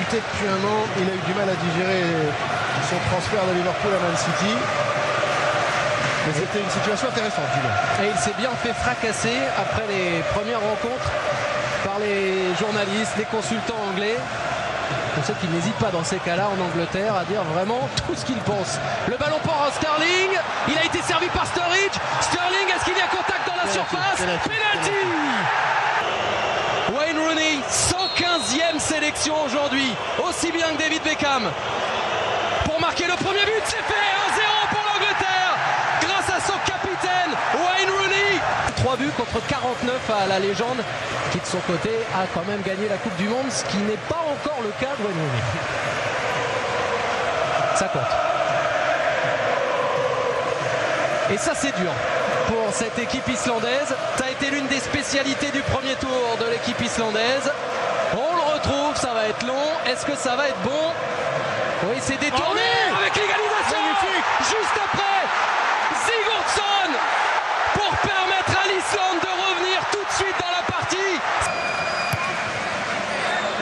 quitté depuis un an. Il a eu du mal à digérer son transfert de Liverpool à Man City. Mais c'était une situation intéressante, Julien. Et il s'est bien fait fracasser après les premières rencontres par les journalistes, les consultants anglais. On sait qu'il n'hésite pas dans ces cas-là en Angleterre à dire vraiment tout ce qu'il pense. Le ballon part à Sterling. Il a été servi par Sturridge. Sterling, est-ce qu'il y a contact dans la surface? Penalty. Wayne Rooney, 115e sélection aujourd'hui, aussi bien que David Beckham. Pour marquer le premier but, c'est fait, 1-0 pour l'Angleterre, grâce à son capitaine, Wayne Rooney. 3 buts contre 49 à la légende, qui de son côté a quand même gagné la Coupe du Monde, ce qui n'est pas encore le cas de Wayne Rooney. Ça compte. Et ça, c'est dur pour cette équipe islandaise. Ça a été l'une des spécialités du premier tour de l'équipe islandaise. On le retrouve, ça va être long. Est-ce que ça va être bon? Oui, c'est détourné avec l'égalisation juste après Sigurdsson pour permettre à l'Islande de revenir tout de suite dans la partie.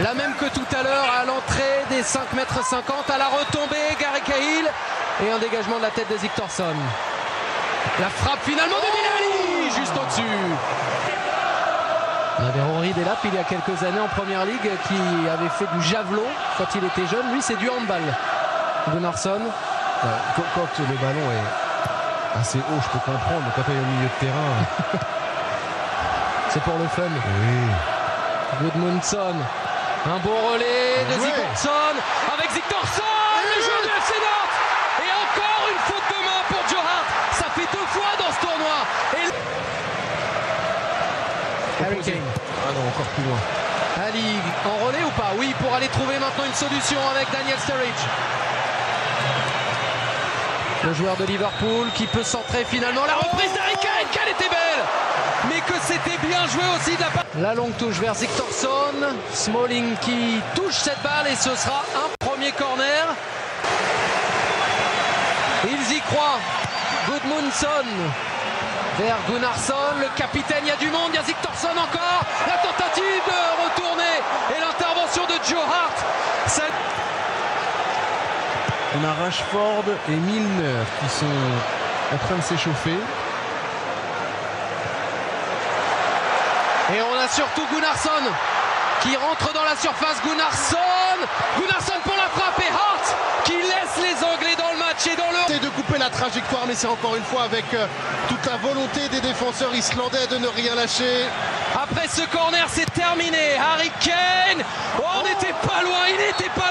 La même que tout à l'heure à l'entrée des 5,50 m, à la retombée, Gary Cahill et un dégagement de la tête de Sigurdsson. La frappe finalement de Bilali, juste au-dessus. On avait Henri Delap il y a quelques années en première ligue qui avait fait du javelot quand il était jeune. Lui, c'est du handball. Gunnarsson. Quand le ballon est assez haut, je peux comprendre. Mais quand il est au milieu de terrain. C'est pour le fun. Oui. Gudmundsson. Un beau relais de Sigurdsson avec Sigurdsson, le joueur du FC Nantes. Et encore une faute de main pour Joe Hart. Ça fait 2 fois dans ce tournoi. Et Harry Kane. Ah non, encore plus loin. Ali en relais ou pas? Oui, pour aller trouver maintenant une solution avec Daniel Sturridge. Le joueur de Liverpool qui peut centrer finalement. La reprise d'Harry Kane, qu'elle était belle! Mais que c'était bien joué aussi de la part. La longue touche vers Sigurdsson. Smalling qui touche cette balle et ce sera un premier corner. Ils y croient. Gudmundsson vers Gunnarsson, le capitaine, il y a du monde, il y a Sigurdsson encore, la tentative de retourner et l'intervention de Joe Hart. Ça... On a Rashford et Milner qui sont en train de s'échauffer. Et on a surtout Gunnarsson qui rentre dans la surface. Gunnarsson pour la frappe et Hart qui laisse les Anglais dans le match et dans le... C'est de couper la trajectoire, mais c'est encore une fois avec toute la volonté des défenseurs islandais de ne rien lâcher. Après ce corner, c'est terminé. Harry Kane, on n'était pas loin, il n'était pas